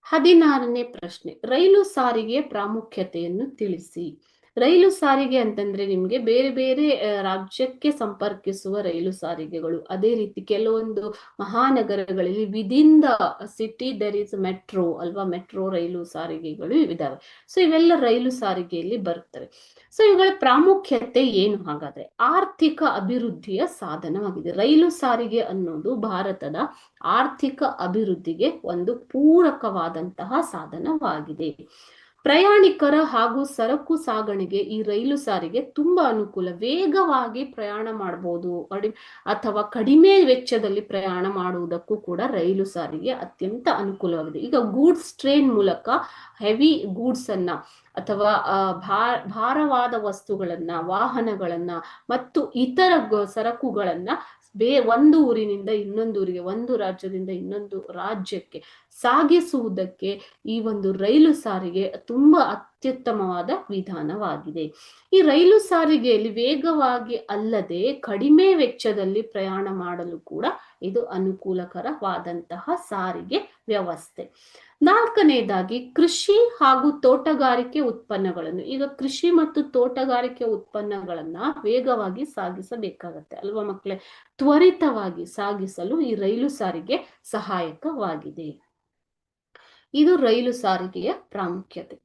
16ನೇ ಪ್ರಶ್ನೆ, ರೈಲು ಸಾರಿಗೆ ಪ್ರಾಮುಖ್ಯತೆಯನ್ನು ತಿಳಿಸಿ. ರೈಲು ಸಾರಿಗೆ ಅಂತಂದ್ರೆ ನಿಮ್ಗೆ ಬೇರೆ ಬೇರೆ ರಾಜ್ಯಕ್ಕೆ ಸಂಪರ್ಕಿಸುವ ರೈಲು ಸಾರಿಗೆಗಳು. ಅದೇ ರೀತಿ ಕೆಲವೊಂದು ಮಹಾನಗರಗಳಲ್ಲಿ within the city there is metro ಅಲ್ವಾ, ಮೆಟ್ರೋ ರೈಲು ಸಾರಿಗೆಗಳು ಇದಾವೆ. ಸೊ ಇವೆಲ್ಲ ರೈಲು ಸಾರಿಗೆಯಲ್ಲಿ ಬರ್ತವೆ. ಸೊ ಇವುಗಳ ಪ್ರಾಮುಖ್ಯತೆ ಏನು ಹಾಗಾದ್ರೆ? ಆರ್ಥಿಕ ಅಭಿವೃದ್ಧಿಯ ಸಾಧನವಾಗಿದೆ. ರೈಲು ಸಾರಿಗೆ ಅನ್ನೋದು ಭಾರತದ ಆರ್ಥಿಕ ಅಭಿವೃದ್ಧಿಗೆ ಒಂದು ಪೂರಕವಾದಂತಹ ಸಾಧನವಾಗಿದೆ. ಪ್ರಯಾಣಿಕರ ಹಾಗೂ ಸರಕು ಸಾಗಣೆಗೆ ಈ ರೈಲು ಸಾರಿಗೆ ತುಂಬಾ ಅನುಕೂಲ. ವೇಗವಾಗಿ ಪ್ರಯಾಣ ಮಾಡಬಹುದು ಅಥವಾ ಕಡಿಮೆ ವೆಚ್ಚದಲ್ಲಿ ಪ್ರಯಾಣ ಮಾಡುವುದಕ್ಕೂ ಕೂಡ ರೈಲು ಸಾರಿಗೆ ಅತ್ಯಂತ ಅನುಕೂಲವಾಗಿದೆ. ಈಗ ಗೂಡ್ಸ್ ಟ್ರೈನ್ ಮೂಲಕ ಹೆವಿ ಗೂಡ್ಸ್ ಅನ್ನ ಅಥವಾ ಭಾರವಾದ ವಸ್ತುಗಳನ್ನ, ವಾಹನಗಳನ್ನ ಮತ್ತು ಇತರ ಸರಕುಗಳನ್ನ ಒಂದು ಊರಿನಿಂದ ಇನ್ನೊಂದು ಊರಿಗೆ, ಒಂದು ರಾಜ್ಯದಿಂದ ಇನ್ನೊಂದು ರಾಜ್ಯಕ್ಕೆ ಸಾಗಿಸುವುದಕ್ಕೆ ಈ ಒಂದು ರೈಲು ಸಾರಿಗೆ ತುಂಬಾ ಅತ್ಯುತ್ತಮವಾದ ವಿಧಾನವಾಗಿದೆ. ಈ ರೈಲು ಸಾರಿಗೆಯಲ್ಲಿ ವೇಗವಾಗಿ ಅಲ್ಲದೆ ಕಡಿಮೆ ವೆಚ್ಚದಲ್ಲಿ ಪ್ರಯಾಣ ಮಾಡಲು ಕೂಡ ಇದು ಅನುಕೂಲಕರವಾದಂತಹ ಸಾರಿಗೆ ವ್ಯವಸ್ಥೆ. 4ನೇದಾಗಿ ಕೃಷಿ ಹಾಗೂ ತೋಟಗಾರಿಕೆ ಉತ್ಪನ್ನಗಳನ್ನು. ಈಗ ಕೃಷಿ ಮತ್ತು ತೋಟಗಾರಿಕೆ ಉತ್ಪನ್ನಗಳನ್ನ ವೇಗವಾಗಿ ಸಾಗಿಸಬೇಕಾಗತ್ತೆ ಅಲ್ವಾ ಮಕ್ಕಳೇ? ತ್ವರಿತವಾಗಿ ಸಾಗಿಸಲು ಈ ರೈಲು ಸಾರಿಗೆ ಸಹಾಯಕವಾಗಿದೆ. ಇದು ರೈಲು ಸಾರಿಗೆಯ ಪ್ರಾಮುಖ್ಯತೆ.